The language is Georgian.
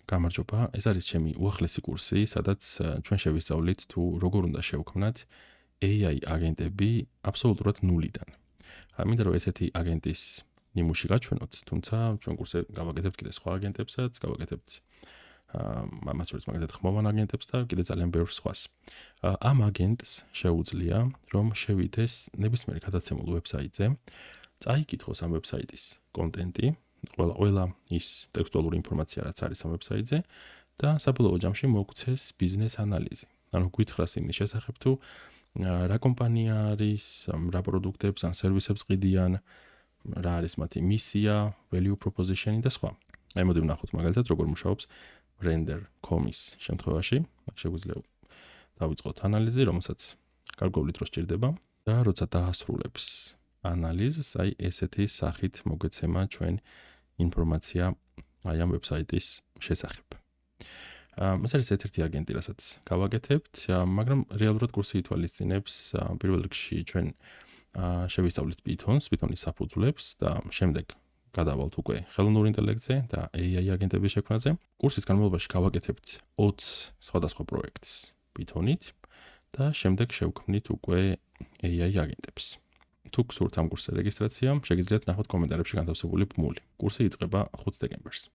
გამარჯობა, ეს არის ჩემი უახლესი კურსი, სადაც ჩვენ შევისწავლით თუ როგორ უნდა შევქმნათ AI აგენტები აბსოლუტურად ნულიდან. მინდა რომ ესეთი აგენტის ნიმუში გაჩვენოთ, თუმცა ჩვენ კურსზე გავაკეთებთ კიდე სხვა აგენტებსაც, გავაკეთებთ ამას შორის მაგალითად ხმოვან აგენტებს და კიდე ძალიან ბევრ სხვას. ამ აგენტს შეუძლია რომ შევიდეს ნებისმიერ გადაცემულ ვებსაიტზე, წაიკითხოს ამ ვებსაიტის კონტენტი, ყველა ის ტექსტუალური ინფორმაცია რაც არის ამ ვებსაიტზე და საბოლოო ჯამში მოგცეს ბიზნეს ანალიზი. ანუ გითხრას იმის შესახებ თუ რა კომპანია არის, რა პროდუქტებს ან სერვისებს ყიდიან, რა არის მათი მისია, value proposition და სხვა. აი მოდი ვნახოთ მაგალითად როგორ მუშაობს render.com-ის შემთხვევაში. შეგვიძლია დავიწყოთ ანალიზი, რომელსაც გარკვეული დრო სჭირდება და როცა დაასრულებს ანალიზს, აი ესეთი სახით მოგეცემა ჩვენ ინფორმაცია აი ამ ვებსაიტის შესახებ. ეს არის ერთ-ერთი აგენტი, რასაც გავაკეთებთ, მაგრამ რეალურად კურსი ითვალისწინებს პირველ რიგში ჩვენ შევისწავლით Python-ის საფუძვლებს და შემდეგ გადავალთ უკვე ხელოვნურ ინტელექტზე და AI აგენტების შექმნაზე. კურსის განმავლობაში გავაკეთებთ 20 სხვადასხვა პროექტს Python-ით და შემდეგ შევქმნით უკვე AI აგენტებს. თუ გსურთ ამ კურსზე რეგისტრაცია, შეგიძლიათ ნახოთ კომენტარებში განთავსებული ბმული. კურსი იწყება 5 დეკემბერს.